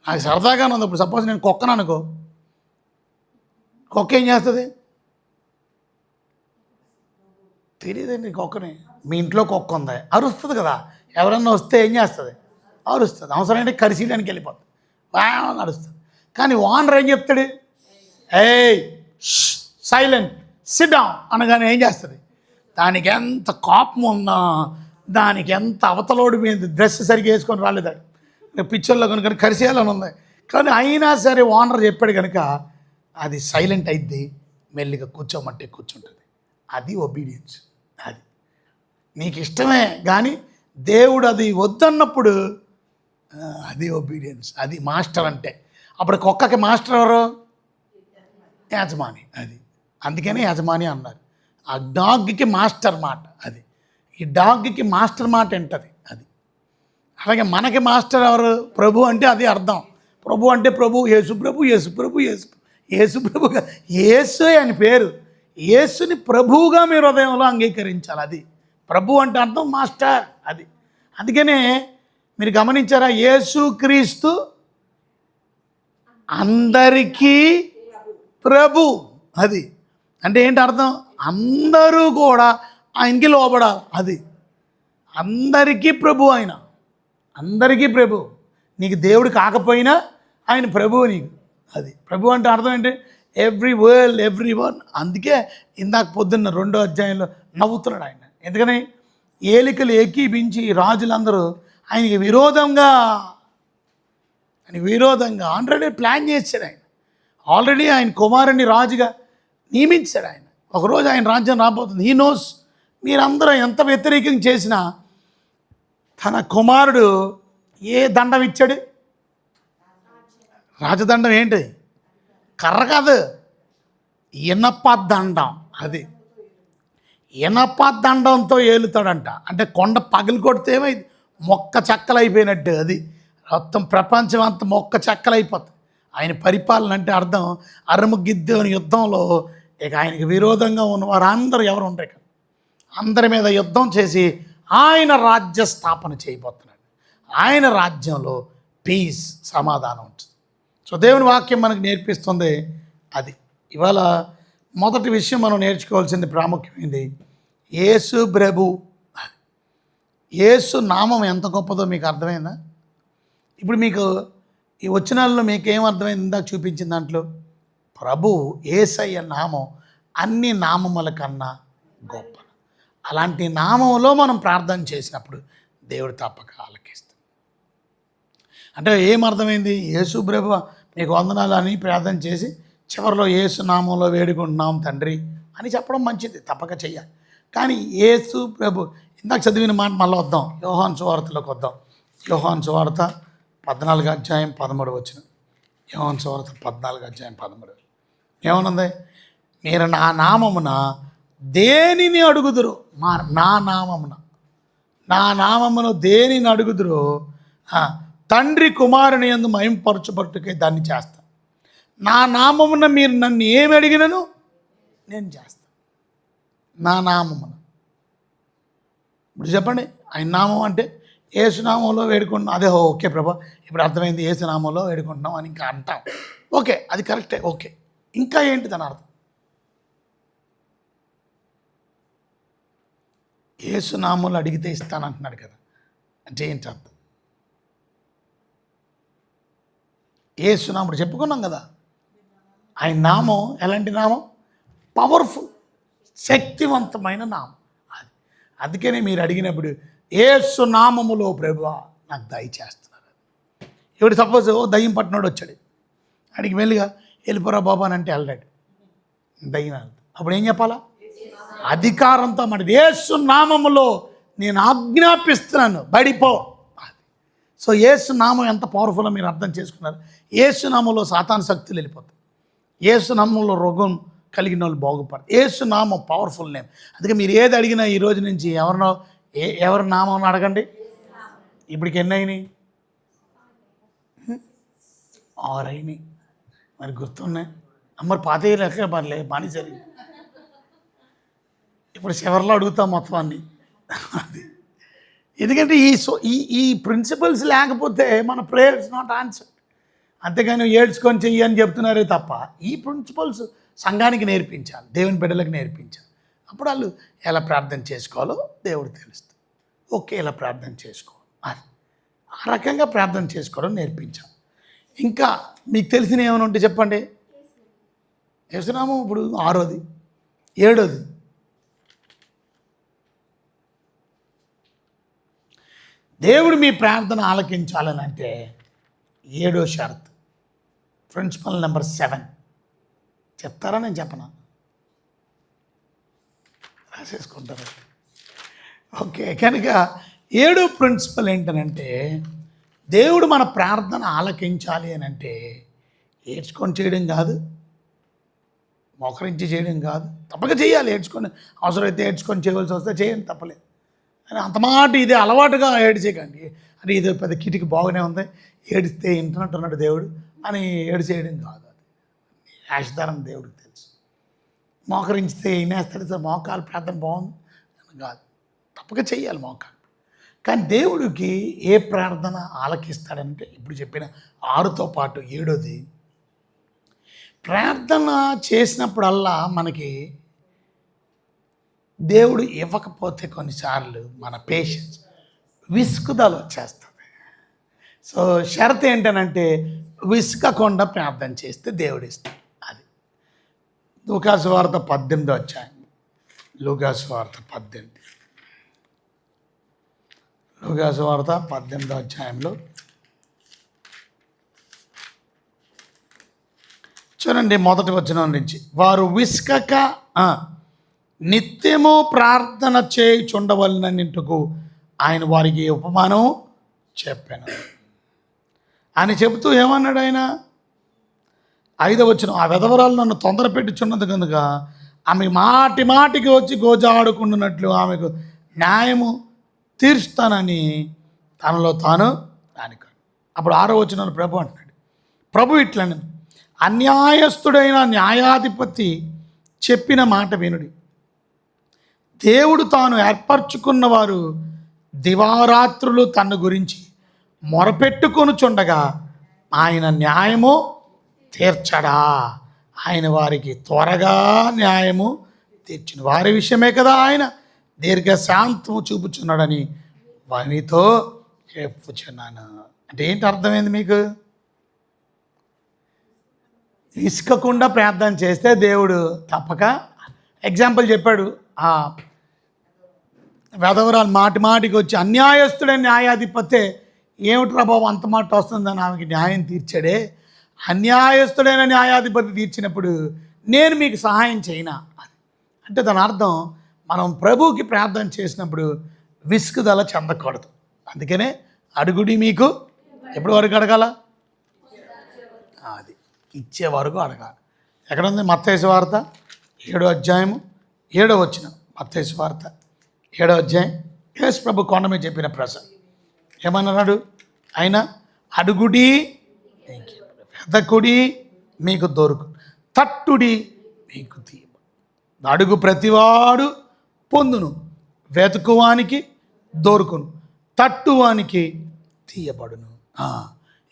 నాకు సరదాగానే ఉంది. ఇప్పుడు సపోజ్ నేను కుక్కను అనుకో, కుక్క ఏం చేస్తుంది? తెలియదండి కుక్కని. మీ ఇంట్లో కుక్క ఉంది, అరుస్తుంది కదా. ఎవరన్నా వస్తే ఏం చేస్తుంది? అరుస్తుంది. అవసరమైతే కరిసీయడానికి వెళ్ళిపోతుంది, బాగా అరుస్తుంది. కానీ ఓనర్ ఏం చెప్తాడు? ఏయ్ సైలెంట్ సిట్ డౌన్ అనగానే ఏం చేస్తుంది? దానికి ఎంత కోపం ఉన్నా, దానికి ఎంత అవతలోడి మీద డ్రెస్ సరిగ్గా వేసుకొని రాలేదాడు, పిక్చర్లో కనుక కరిసేయాలని ఉంది. కానీ అయినా సరే ఓనర్ చెప్పాడు కనుక అది సైలెంట్ అయిద్ది, మెల్లిగా కూర్చోమంటే కూర్చుంటుంది. అది ఒబీడియన్స్. అది నీకు ఇష్టమే కానీ దేవుడు అది వద్దన్నప్పుడు అది ఒబీడియన్స్, అది మాస్టర్ అంటే. అప్పుడు కుక్కకి మాస్టర్ ఎవరు? యజమాని. అది అందుకనే యజమాని అన్నారు. ఆ డాగ్కి మాస్టర్ మాట అది. ఈ డాగ్కి మాస్టర్ మాట ఏంటది అది. అలాగే మనకి మాస్టర్ ఎవరు? ప్రభు అంటే అది అర్థం. ప్రభు అంటే ప్రభు, యేసు ప్రభు, యేసు ప్రభు, యేసు ప్రభుగా, యేసు అని పేరు. యేసుని ప్రభువుగా మీ హృదయంలో అంగీకరించాలి. అది ప్రభు అంటే అర్థం మాస్టర్ అది. అందుకనే మీరు గమనించారా, యేసు క్రీస్తు అందరికీ ప్రభు. అది అంటే ఏంటి అర్థం? అందరూ కూడా ఆయనకి లోబడాలి. అది అందరికీ ప్రభు. ఆయన అందరికీ ప్రభు. నీకు దేవుడు కాకపోయినా ఆయన ప్రభువు నీకు. అది ప్రభు అంటే అర్థం ఏంటి? Every world, every one. అందుకే ఇందాక పొద్దున్న 2వ అధ్యాయంలో నవ్వుతున్నాడు ఆయన. ఎందుకని ఏలికలు ఏకీపించి రాజులందరూ ఆయనకి విరోధంగా ఆల్రెడీ ప్లాన్ చేశాడు ఆయన. ఆల్రెడీ ఆయన కుమారుని రాజుగా నియమించాడు ఆయన. ఒకరోజు ఆయన రాజ్యం రాబోతుంది. హీ నోస్ మీరందరూ ఎంత వ్యతిరేకం చేసినా తన కుమారుడు ఏ దండం ఇచ్చాడు? రాజదండం ఏంటి? కర్ర కాదు, ఇనప దండం. అది ఇనప దండంతో ఏలుతాడంట. అంటే కొండ పగిలి కొడితే ఏమైంది? మొక్క చెక్కలైపోయినట్టు. అది మొత్తం ప్రపంచం అంతా మొక్క చెక్కలైపోతుంది. ఆయన పరిపాలన అంటే అర్థం అర్మగిద్దెని యుద్ధంలో ఇక ఆయనకి విరోధంగా ఉన్న వారందరూ ఎవరు ఉండరు, అందరి మీద యుద్ధం చేసి ఆయన రాజ్య స్థాపన చేయబోతున్నాడు. ఆయన రాజ్యంలో పీస్, సమాధానం ఉంటుంది. సో దేవుని వాక్యం మనకు నేర్పిస్తుంది అది. ఇవాళ మొదటి విషయం మనం నేర్చుకోవాల్సింది ప్రాముఖ్యమైనది యేసు ప్రభు. యేసు నామం ఎంత గొప్పదో మీకు అర్థమైందా? ఇప్పుడు మీకు ఈ వచనాల్లో మీకు ఏం అర్థమైంది? ఇందాక చూపించిన దాంట్లో ప్రభు యేసయ్య నామం అన్ని నామముల కన్నా గొప్ప. అలాంటి నామంలో మనం ప్రార్థన చేసినప్పుడు దేవుడు తప్పక ఆలకిస్తాడు. అంటే ఏమర్థమైంది? యేసు ప్రభు మీకు వందనాలు అని ప్రార్థన చేసి చివరిలో యేసు నామంలో వేడుకుంటున్నాం తండ్రి అని చెప్పడం మంచిది, తప్పక చెయ్యాలి. కానీ యేసు ప్రభు ఇందాక చదివిన మాట మళ్ళీ వద్దాం, యోహాను సువార్తలోకి వద్దాం. యోహాను సువార్త 14వ అధ్యాయం 13వ వచనం. యోహాను సువార్త 14వ అధ్యాయం 13. ఏమనుంది? మీరు నా నామమున దేనిని అడుగుదురు, నా నామమును దేనిని అడుగుదురు తండ్రి కుమారుని యందు మహిమపరచబట్టుకే దాన్ని చేస్తాను. నా నామమున మీరు నన్ను ఏమి అడిగినను నేను చేస్తాను. నా నామమున. ఇప్పుడు చెప్పండి, ఆయన నామం అంటే ఏసునామంలో వేడుకుంటున్నాం. అదే ఓకే ప్రభా, ఇప్పుడు అర్థమైంది, ఏసునామంలో వేడుకుంటున్నాం అని ఇంకా అంటాం. ఓకే, అది కరెక్టే. ఓకే, ఇంకా ఏంటి దాని అర్థం? ఏసునామంలో అడిగితే ఇస్తానంటున్నాడు కదా, అంటే ఏంటి అర్థం? ఏసునాముడు చెప్పుకున్నాం కదా, ఆయన నామం ఎలాంటి నామం? పవర్ఫుల్, శక్తివంతమైన నామం. అది అందుకనే మీరు అడిగినప్పుడు యేసు నామములో ప్రభువా నాకు దయచేస్తున్నారు. ఇప్పుడు సపోజ్ దయ్యం పట్టినోడు వచ్చాడు, అడిగి మెల్లిగా వెళ్ళిపోరా బాబా అని అంటే వెళ్ళాడు, దయ్యం వెళ్తాడు. అప్పుడు ఏం చెప్పాలా? అధికారంతో మాట, యేసు నామములో నేను ఆజ్ఞాపిస్తున్నాను బడిపో. సో యేసు నామం ఎంత పవర్ఫుల్లో మీరు అర్థం చేసుకున్నారు. యేసు నామంలో సాతాను శక్తులు వెళ్ళిపోతాయి. యేసు నామంలో రోగం కలిగిన వాళ్ళు బాగుపడతారు. యేసు నామం పవర్ఫుల్ నేమ్. అందుకే మీరు ఏది అడిగినా ఈ రోజు నుంచి ఎవరి నామం అడగండి. ఇప్పటికి ఎన్ని అయినాయి? 6 అయినాయి. మరి గుర్తున్నాయి? మరి పాతయ్య లెక్క పర్లే పని జరిగింది. ఇప్పుడు చివరిలో అడుగుతాం మొత్తం అన్నీ. అది ఎందుకంటే ఈ ప్రిన్సిపల్స్ లేకపోతే మన ప్రేయర్ ఇస్ నాట్ ఆన్సర్డ్. అంతేగాని ఏడ్చుకొని చెయ్యి అని చెప్తున్నారే తప్ప ఈ ప్రిన్సిపల్స్ సంఘానికి నేర్పించాలి, దేవుని బిడ్డలకు నేర్పించాలి. అప్పుడు వాళ్ళు ఎలా ప్రార్థన చేసుకోవాలో దేవుడు తెలుస్తుంది. ఓకే, ఇలా ప్రార్థన చేసుకోవాలి, అది ఆ రకంగా ప్రార్థన చేసుకోవడం నేర్పించాలి. ఇంకా మీకు తెలిసిన ఏమైనా ఉంటే చెప్పండి. యేసునామం ఇప్పుడు 6వది, 7వది. దేవుడు మీ ప్రార్థన ఆలకించాలని అంటే 7వ షరతు, ప్రిన్సిపల్ నెంబర్ 7. చెప్తారా? నేను చెప్పనా? రాసేసుకుంటారు. ఓకే, కనుక 7వ ప్రిన్సిపల్ ఏంటనంటే దేవుడు మన ప్రార్థన ఆలకించాలి అని అంటే ఏడ్చుకొని చేయడం కాదు, మోకరించి చేయడం కాదు, తప్పక చేయాలి. ఏడ్చుకొని అవసరమైతే ఏడ్చుకొని చేయవలసి వస్తే చేయండి, తప్పలేదు. అని అంత మాట ఇది అలవాటుగా ఏడిచేయకండి. అంటే ఇది పెద్ద కిటికి బాగానే ఉంది, ఏడిస్తే ఇంటున్నట్టున్నాడు దేవుడు అని ఏడిచేయడం కాదు. అది యాషధారం దేవుడికి తెలుసు. మోకరించితే వినేస్తాడు సార్, మోకాలు ప్రార్థన బాగుంది కాదు, తప్పక చెయ్యాలి మోకాలు. కానీ దేవుడికి ఏ ప్రార్థన ఆలకిస్తాడంటే ఇప్పుడు చెప్పిన 6తో పాటు 7వది, ప్రార్థన చేసినప్పుడల్లా మనకి దేవుడు ఇవ్వకపోతే కొన్నిసార్లు మన పేషెన్స్ విసుగుదల వచ్చేస్తుంది. సో షరత్ ఏంటనంటే విసుకకుండా ప్రార్థన చేస్తే దేవుడు ఇస్తాడు. అది లూకాసు వార్త 18వ అధ్యాయం. లూకాసు వార్త 18వ అధ్యాయంలో చూడండి, మొదటి వచనం నుంచి, వారు విసుకక నిత్యము ప్రార్థన చేయుచుండవలనన్నింటికు ఆయన వారికి ఉపమానం చెప్పాను అని చెబుతూ ఏమన్నాడు ఆయన? 5వ వచనం, ఆ విధవరాలు నన్ను తొందర పెట్టుచున్నది కనుక ఆమె మాటి మాటికి వచ్చి గోజాడుకుంటున్నట్లు ఆమెకు న్యాయము తీర్చుతానని తనలో తాను రానికాడు. అప్పుడు 6వ వచనంలో ప్రభు అంటున్నాడు, ప్రభు ఇట్లని, అన్యాయస్తుడైన న్యాయాధిపతి చెప్పిన మాట వినుడి. దేవుడు తాను ఏర్పరచుకున్న వారు దివారాత్రులు తన గురించి మొరపెట్టుకొనుచుండగా ఆయన న్యాయము తీర్చడా? ఆయన వారికి త్వరగా న్యాయము తీర్చిన వారి విషయమే కదా ఆయన దీర్ఘశాంతము చూపుచున్నాడని వానితో చెప్పుచున్నాను. అంటే ఏంటి అర్థమైంది మీకు? విసుకకుండా ప్రార్థన చేస్తే దేవుడు తప్పక, ఎగ్జాంపుల్ చెప్పాడు, ఆ వెధవరాలు మాటి మాటికి వచ్చి అన్యాయస్తుడైన న్యాయాధిపతే, ఏమిట్రా బాబు అంత మాట వస్తుందని ఆమెకి న్యాయం తీర్చాడే. అన్యాయస్తుడైన న్యాయాధిపతి తీర్చినప్పుడు నేను మీకు సహాయం చేయనా? అంటే దాని అర్థం మనం ప్రభువుకి ప్రార్థన చేసినప్పుడు విసుగుదల చెందకూడదు. అందుకనే అడుగుడి మీకు ఎప్పటి వరకు అడగాల? అది ఇచ్చే వరకు అడగాలి. ఎక్కడ ఉంది? మత్తయి సువార్త 7వ అధ్యాయము 7వ వచనం. మత్తయి సువార్త 7వ అధ్యాయం. యేసు ప్రభు కొండ మీద చెప్పిన ప్రసంగం ఏమన్నాడు ఆయన? అడుగుడి వెతకుడి మీకు దొరుకు, తట్టుడి మీకు తీయబడు. అడుగు ప్రతివాడు పొందును, వెతుకువానికి దొరుకును, తట్టువానికి తీయబడును.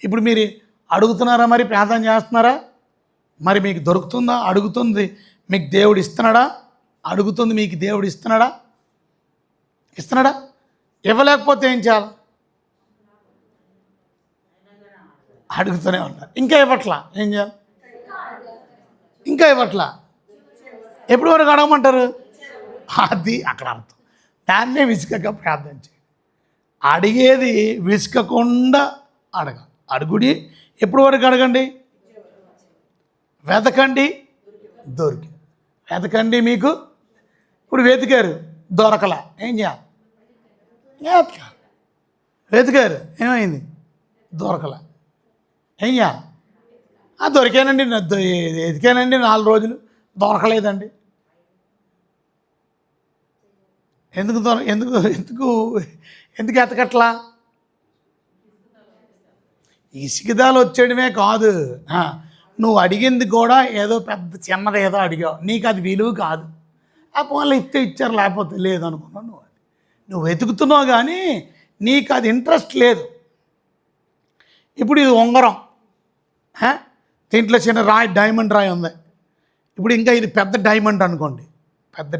ఇప్పుడు మీరు అడుగుతున్నారా? మరి ప్రార్థన చేస్తున్నారా? మరి మీకు దొరుకుతుందా? అడుగుతుంది మీకు దేవుడు ఇస్తున్నాడా? అడుగుతుంది మీకు దేవుడు ఇస్తున్నాడా? ఇవ్వలేకపోతే ఏం చేయాలి? అడుగుతూనే ఉంటారు. ఇంకా ఇవ్వట్లా ఏం చేయాలి? ఇంకా ఇవ్వట్లా ఎప్పుడు వరకు అడగమంటారు? అది అక్కడ అర్థం. దాన్నే విసుకక ప్రార్థన చేయండి. అడిగేది విసుకకుండా అడగాలి. అడుగుడి ఎప్పుడు వరకు అడగండి? వెతకండి దొరికి. వెతకండి మీకు, ఇప్పుడు వెతికారు దొరకలా ఏం చేయాలి? వెతకాలి. వెతికారు ఏమైంది? దొరకలా ఏం చేయాలి? దొరికానండి, వెతికానండి 4 రోజులు దొరకలేదండి. ఎందుకు ఎతకట్లా? ఇసుగుదల వచ్చేయడమే కాదు, నువ్వు అడిగింది కూడా ఏదో పెద్ద చిన్నది ఏదో అడిగావు, నీకు అది విలువ కాదు. ఆ పోన్లు ఇస్తే ఇచ్చారు, లేకపోతే లేదు అనుకున్నావు. నువ్వు వెతుకుతున్నావు కానీ నీకు అది ఇంట్రెస్ట్ లేదు. ఇప్పుడు ఇది ఉంగరం, దీంట్లో చిన్న రాయి, డైమండ్ రాయి ఉంది. ఇప్పుడు ఇంకా ఇది పెద్ద డైమండ్ అనుకోండి, పెద్ద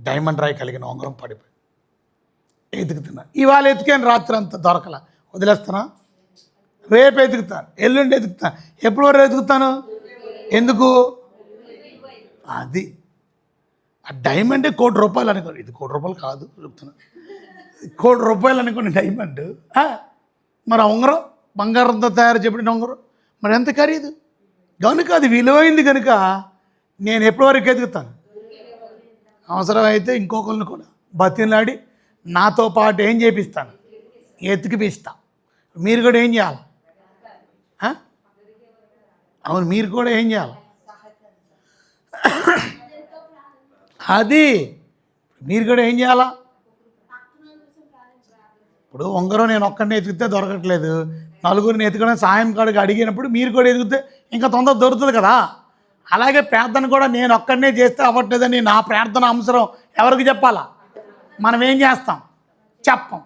డైమండ్ రాయి కలిగిన ఉంగరం పడిపోయి ఎతుకుతున్నా. ఇవాళ ఎతికాను, రాత్రి అంతా దొరకలా, వదిలేస్తానా? రేపు ఎతుకుతాను, ఎల్లుండి ఎతుకుతాను. ఎప్పుడు వరకు ఎతుకుతాను? ఎందుకు? అది ఆ డైమండే ₹1,00,00,000 అనుకోండి. ఇది ₹1,00,00,000 కాదు చెప్తున్నా, ₹1,00,00,000 అనుకోండి డైమండ్. మరి ఉంగరం బంగారంతో తయారు చేయబడిన ఉంగరం మరి ఎంత ఖరీదు కనుక అది విలువైంది కనుక నేను ఎప్పటి వరకు ఎదుగుతాను. అవసరమైతే ఇంకొకరిని కూడా బతిలాడి నాతో పాటు ఏం చేపిస్తాను? ఎతికిపిస్తా. మీరు కూడా ఏం చేయాలి? అవును, మీరు కూడా ఏం చేయాలి? అది మీరు కూడా ఏం చేయాలా? ఇప్పుడు ఉంగరం నేను ఒక్కడిని ఎతికితే దొరకట్లేదు, నలుగురిని ఎత్తుకుని సాయం కాడికి అడిగినప్పుడు మీరు కూడా ఎదిగితే ఇంకా తొందర దొరుకుతుంది కదా. అలాగే ప్రార్థన కూడా నేను ఒక్కడనే చేస్తే అవ్వట్లేదని నా ప్రార్థన అవసరం ఎవరికి చెప్పాలా? మనం ఏం చేస్తాం? చెప్పం.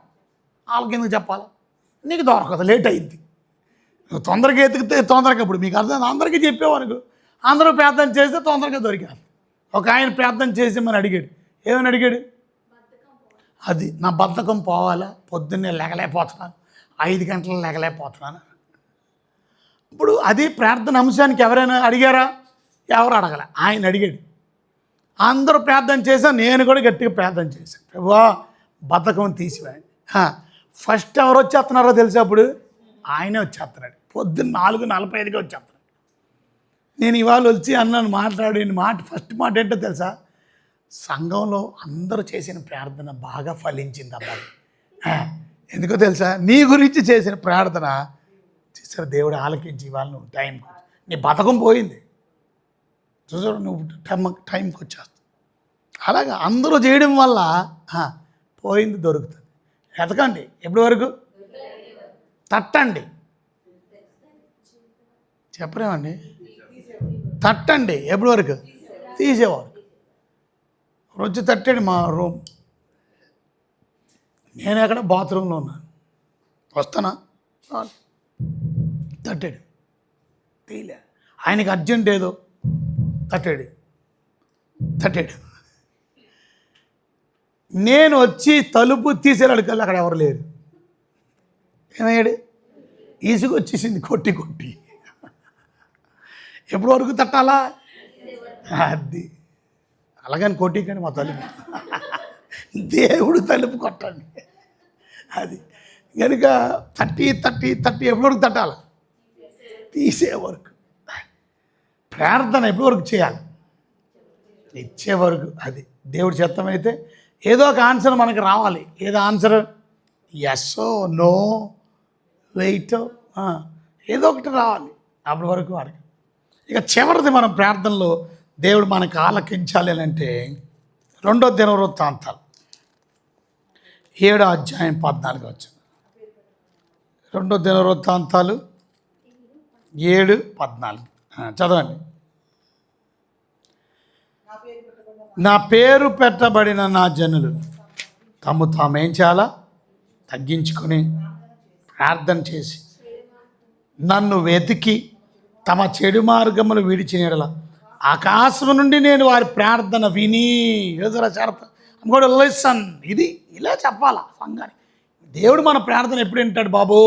వాళ్ళకి ఎందుకు చెప్పాలా? నీకు దొరకదు, లేట్ అయింది. నువ్వు తొందరగా ఎతికితే తొందరగా, ఇప్పుడు మీకు అర్థం, అందరికీ చెప్పేవానుకో అందరూ ప్రార్థన చేస్తే తొందరగా దొరికారు. ఒక ఆయన ప్రార్థన చేసి మనం అడిగాడు. ఏమని అడిగాడు? అది నా బద్ధకం పోవాలా, పొద్దున్నే లేగలేకపోతున్నాను, 5 గంటలు లేగలేకపోతున్నాను. ఇప్పుడు అది ప్రార్థన అంశానికి ఎవరైనా అడిగారా? ఎవరు అడగలే. ఆయన అడిగాడు. అందరూ ప్రార్థన చేశా, నేను కూడా గట్టిగా ప్రార్థన చేశాను. ప్రభువా బద్ధకం తీసివేయండి. ఫస్ట్ ఎవరు వచ్చేస్తున్నారో తెలుసా? అప్పుడు ఆయనే వచ్చేస్తున్నాడు. పొద్దున్న 4:45కి వచ్చేస్తున్నాడు. నేను ఇవాళ వచ్చి అన్నాను, మాట్లాడిన మాట, ఫస్ట్ మాట ఏంటో తెలుసా? సంఘంలో అందరూ చేసిన ప్రార్థన బాగా ఫలించింది అబ్బాయి. ఎందుకో తెలుసా? నీ గురించి చేసిన ప్రార్థన చూసారు, దేవుడు ఆలకించి ఇవాళ నువ్వు టైంకి, నీ బతకం పోయింది చూసారు, నువ్వు టైంకి వచ్చేస్తావు. అలాగా అందరూ చేయడం వల్ల పోయింది దొరుకుతుంది. ఎతకండి, ఎప్పటి వరకు? తట్టండి, చెప్పరేమండి? తట్టండి, ఎప్పటి వరకు? తీసేవారు. రోజు తట్టాడు మా రూమ్, నేను ఎక్కడ బాత్రూంలో ఉన్నాను, వస్తానా? తట్టాడు, తీలే. ఆయనకి అర్జెంట్ ఏదో తట్టాడు. నేను వచ్చి తలుపు తీసేవాడికల్లా అక్కడ ఎవరు లేరు. ఏమయ్యాడు? ఈసుకు వచ్చేసింది కొట్టి. ఎప్పటి వరకు తట్టాలా? అది అలాగని కొట్టికండి మా తలుపు, దేవుడు తలుపు కొట్టండి. అది కనుక తట్టి ఎప్పటి వరకు తట్టాలి? తీసే వరకు. ప్రార్థన ఎప్పటి వరకు చేయాలి? ఇచ్చే వరకు. అది దేవుడి చిత్తమైతే ఏదో ఒక ఆన్సర్ మనకి రావాలి. ఏదో ఆన్సర్, ఎస్సో నో వెయిటో, ఏదో ఒకటి రావాలి. అప్పటి వరకు వాడికి. ఇక చివరిది మనం ప్రార్థనలో దేవుడు మనకు ఆలకించాలి అని అంటే 2వ దినవృత్తాంతాలు 7వ అధ్యాయం 14 2వ దినవృత్తాంతాలు 7:14 చదవండి. నా పేరు పెట్టబడిన నా జనులు తామేం చేయాలా? తగ్గించుకొని ప్రార్థన చేసి నన్ను వెతికి తమ చెడు మార్గములు విడిచిన యెడల ఆకాశం నుండి నేను వారి ప్రార్థన విని ఏదోరా చేరత కూడా లిసన్. ఇది ఇలా చెప్పాలా సంఘానికి? దేవుడు మన ప్రార్థన ఎప్పుడు వింటాడు బాబు?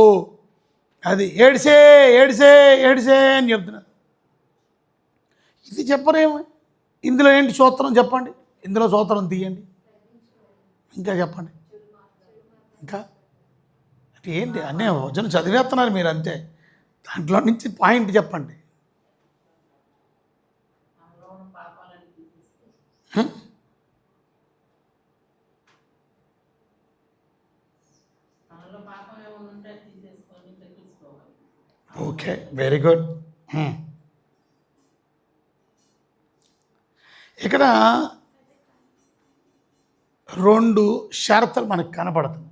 అది ఏడిసే అని చెప్తున్నాడు. ఇది చెప్పరేమో. ఇందులో ఏంటి సూత్రం చెప్పండి? ఇందులో సూత్రం తీయండి, ఇంకా చెప్పండి. ఇంకా అంటే ఏంటి? అన్నీ వచనం చదివేస్తున్నారు మీరు అంతే. దాంట్లో నుంచి పాయింట్ చెప్పండి. Okay, very good. ఇక్కడ 2 షరతులు మనకు కనపడుతుంది.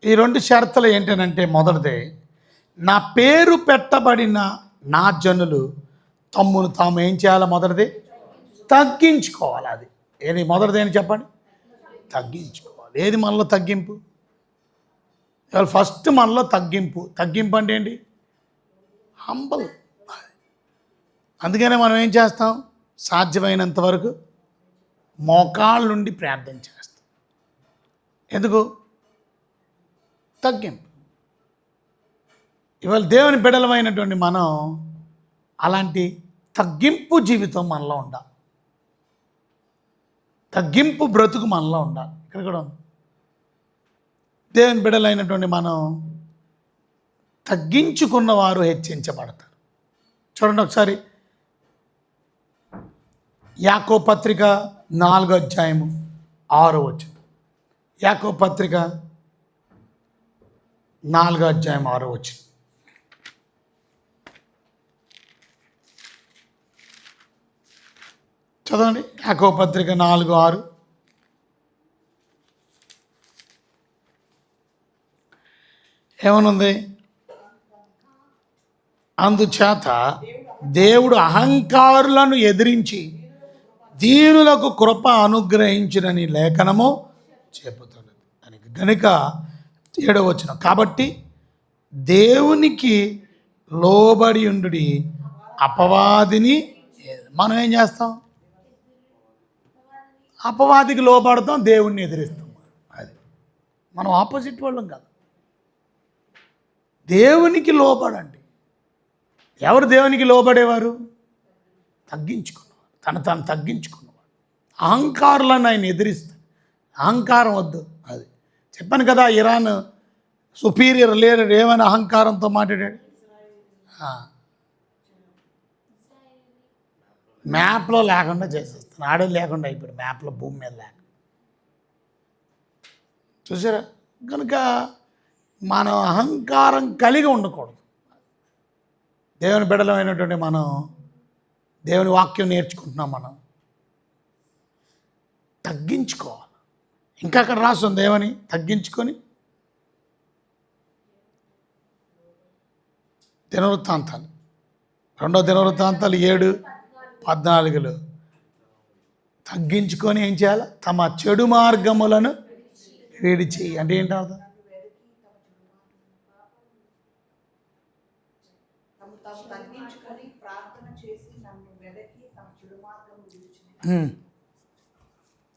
ఈ 2 షరతులు ఏంటంటే, మొదటిది, నా పేరు పెట్టబడిన నా జనులు తమ్మును తాము ఏం చేయాలి? మొదటిది తగ్గించుకోవాలి. అది ఏది? మొదటిది ఏంటి చెప్పండి? తగ్గించుకోవాలి. ఏది మనలో తగ్గింపు? ఇవాళ ఫస్ట్ మనలో తగ్గింపు అంటే ఏంటి? హంబల్. అందుకనే మనం ఏం చేస్తాం? సాధ్యమైనంత వరకు మోకాళ్ళ నుండి ప్రార్థన చేస్తాం. ఎందుకు? తగ్గింపు. ఇవాళ దేవుని బిడ్డలమైనటువంటి మనం అలాంటి తగ్గింపు జీవితం మనలో ఉండాలి. తగ్గింపు బ్రతుకు మనలో ఉండాలి. ఇక్కడ కూడా ఉంది. దేవుని బిడ్డలైనటువంటి మనం తగ్గించుకున్న వారు హెచ్చించబడతారు. చూడండి ఒకసారి యాకోబు పత్రిక 4వ అధ్యాయము 6వ వచనం. యాకోబు పత్రిక 4:6 చదవండి. యాకోబు పత్రిక 4:6. ఏమనుంది? అందుచేత దేవుడు అహంకారులను ఎదిరించి దీనులకు కృప అనుగ్రహించినని లేఖనము చెబుతున్నది అని. గనుక 7వ వచనం, కాబట్టి దేవునికి లోబడి ఉండుడి, అపవాదిని. మనం ఏం చేస్తాం? అపవాదికి లోబడతాం, దేవుణ్ణి ఎదిరిస్తాం. అది మనం ఆపోజిట్ వాళ్ళం కాదు. దేవునికి లోబడండి. ఎవరు దేవునికి లోబడేవారు? తగ్గించుకున్నవారు, తను తగ్గించుకున్నవారు. అహంకారులను ఆయన ఎదిరిస్తాడు. అహంకారం వద్దు. అది చెప్పాను కదా, ఇరాన్ సుపీరియర్ లీడర్ ఏమైనా అహంకారంతో మాట్లాడాడు. మ్యాప్లో లేకుండా చేసేస్తాను, ఆడే లేకుండా అయిపోయాడు, మ్యాప్లో భూమి మీద లేక. చూసారా? కనుక మనం అహంకారం కలిగి ఉండకూడదు. దేవుని బిడ్డలమైనటువంటి మనం దేవుని వాక్యం నేర్చుకుంటున్నాం, మనం తగ్గించుకోవాలి. ఇంకా అక్కడ రాస్తుంది ఏమని? తగ్గించుకొని దినవృత్తాంతాలు 2వ దినవృత్తాంతాలు 7:14 తగ్గించుకొని ఏం చేయాలి? తమ చెడు మార్గములను విడిచి. అంటే ఏంటి అర్థం?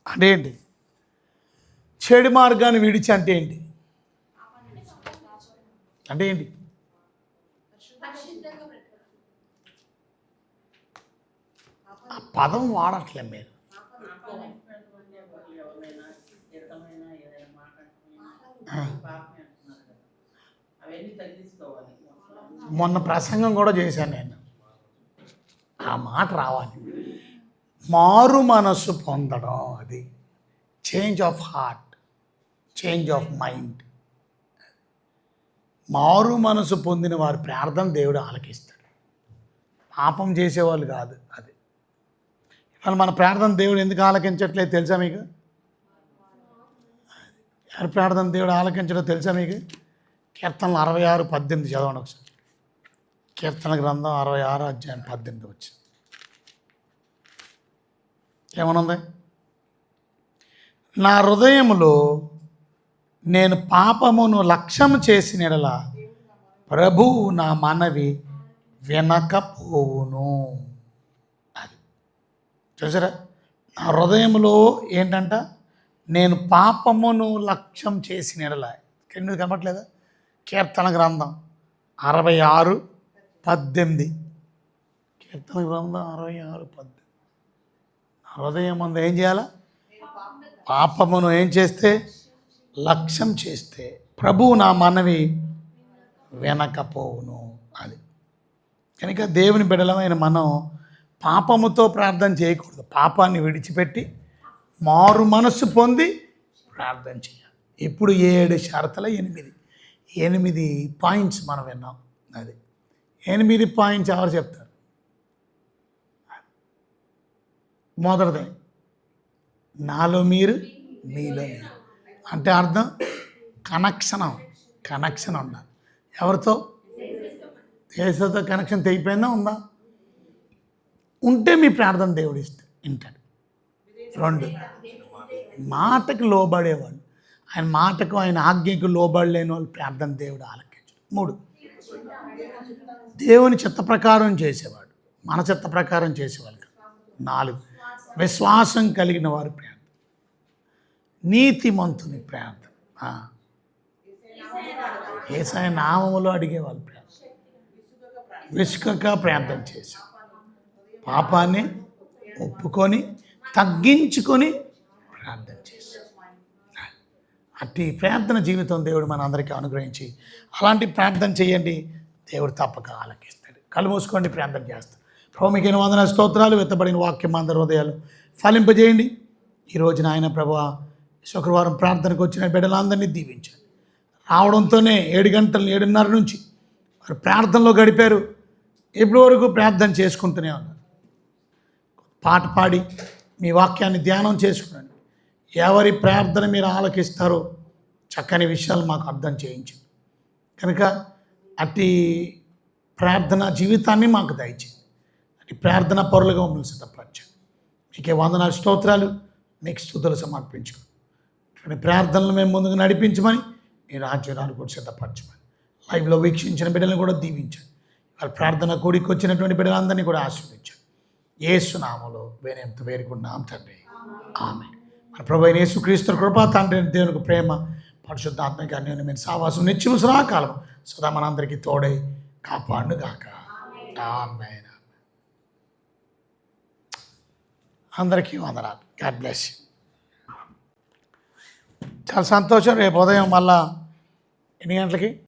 అంటే ఏంటి? చెడు మార్గాన్ని విడిచి అంటే ఏంటి? అంటే ఏంటి? ఆ పదం వాడట్లే మీరు. మొన్న ప్రసంగం కూడా చేశాను నేను. ఆ మాట రావాలి. మారు మనస్సు పొందడం, అది change of heart, change of mind. మారు మనసు పొందిన వారి ప్రార్థన దేవుడు ఆలకిస్తాడు, పాపం చేసేవాళ్ళు కాదు. అది ఇవాళ మన ప్రార్థన దేవుడు ఎందుకు ఆలకించట్లేదు తెలుసా మీకు? ఎవరి ప్రార్థన దేవుడు ఆలకించడో తెలుసా మీకు? కీర్తనలు 66:18 చదవండి ఒకసారి. కీర్తన గ్రంథం 66:18 వచ్చింది. ఏమనుంది? నా హృదయములో నేను పాపమును లక్ష్యం చేసిన యెడల ప్రభువు నా మనవి వినకపోవును. అది చూసారా? నా హృదయంలో ఏంటంట? నేను పాపమును లక్ష్యం చేసిన యెడల. ఎందుకు కనపట్లేదా? కీర్తన గ్రంథం 66:18. కీర్తన గ్రంథం 66:18. హృదయం అందు ఏం చేయాలా? పాపమును ఏం చేస్తే? లక్ష్యం చేస్తే ప్రభువు నా మనవి వినకపోవును. అది కనుక దేవుని బిడ్డలమైన మనం పాపముతో ప్రార్థన చేయకూడదు. పాపాన్ని విడిచిపెట్టి మారు మనస్సు పొంది ప్రార్థన చేయాలి. ఇప్పుడు 7 షరతుల 8 పాయింట్స్ మనం విన్నాం. అది 8 పాయింట్స్ ఎవరు చెప్తారు? మొదటిది, నాలో మీరు, మీలో మీరు. అంటే అర్థం కనెక్షన్ ఉండాలి. ఎవరితో? యేసుతో కనెక్షన్ తెగిపోయిందా? ఉందా? ఉంటే మీ ప్రార్థన దేవుడు వింటాడు. 2, మాటకు లోబడేవాళ్ళు, ఆయన మాటకు ఆయన ఆజ్ఞకు లోబడలేని వాళ్ళు ప్రార్థన దేవుడు ఆలకించడు. 3, దేవుని చిత్త ప్రకారం చేసేవాడు, మన చిత్త ప్రకారం చేసేవాళ్ళు. 4, విశ్వాసం కలిగిన వారి ప్రార్థన, నీతిమంతుని ప్రార్థన, యేసయ్య నామములో అడిగేవాళ్ళు ప్రార్థన, విసుకక ప్రార్థన చేసి పాపాన్ని ఒప్పుకొని తగ్గించుకొని ప్రార్థన చేసి అట్టి ప్రార్థన జీవితం దేవుడు మన అందరికీ అనుగ్రహించి అలాంటి ప్రార్థన చేయండి. దేవుడు తప్పక ఆలకిస్తాడు. కళ్ళు మూసుకోండి, ప్రార్థన చేస్తాడు. ప్రభు మీకు 800 స్తోత్రాలు. వెత్తబడిన వాక్యం అందరి హృదయాలు ఫలింపజేయండి. ఈరోజు నాయన ప్రభువా శుక్రవారం ప్రార్థనకు వచ్చిన బిడ్డలందరినీ దీవించాను. రావడంతోనే 7 గంటలు 7:30 నుంచి వారు ప్రార్థనలో గడిపారు. ఎప్పటి వరకు ప్రార్థన చేసుకుంటూనే ఉన్నారు. పాట పాడి మీ వాక్యాన్ని ధ్యానం చేసుకున్నాను. ఎవరి ప్రార్థన మీరు ఆలకిస్తారో చక్కని విషయాలు మాకు అర్థం చేయించండి. కనుక అట్టి ప్రార్థన జీవితాన్ని మాకు దయచేయండి. అట్టి ప్రార్థన పరులుగా మమ్మల్ని సిద్ధపరచండి. మీకే వందనాలు, స్తోత్రాలు, మీకు స్తుతులు సమర్పించుకోండి. అటువంటి ప్రార్థనలు మేము ముందుకు నడిపించమని, మీ రాజ్యాన్ని కూడా సిద్ధపరచమని, లైవ్లో వీక్షించిన బిడ్డలను కూడా దీవించండి. వాళ్ళ ప్రార్థన కూడికి వచ్చినటువంటి బిడ్డలందరినీ కూడా ఆశీర్వదించండి. యేసు నామములో వేరేంత వేరుకున్నాం తండ్రి, ఆమేన్. మన ప్రభువైన యేసుక్రీస్తు కృప, తండ్రి దేవునికి ప్రేమ, పరిశుద్ధాత్మక అన్యోన్యమైన సావాసం నిత్యము సదాకాలం సదా మనందరికీ తోడై కాపాడును గాక. ఆమేన్. అందరికీ వందనాలు. God bless you. చాలా సంతోషం. రేపు ఉదయం మళ్ళా ఎన్ని గంటలకి?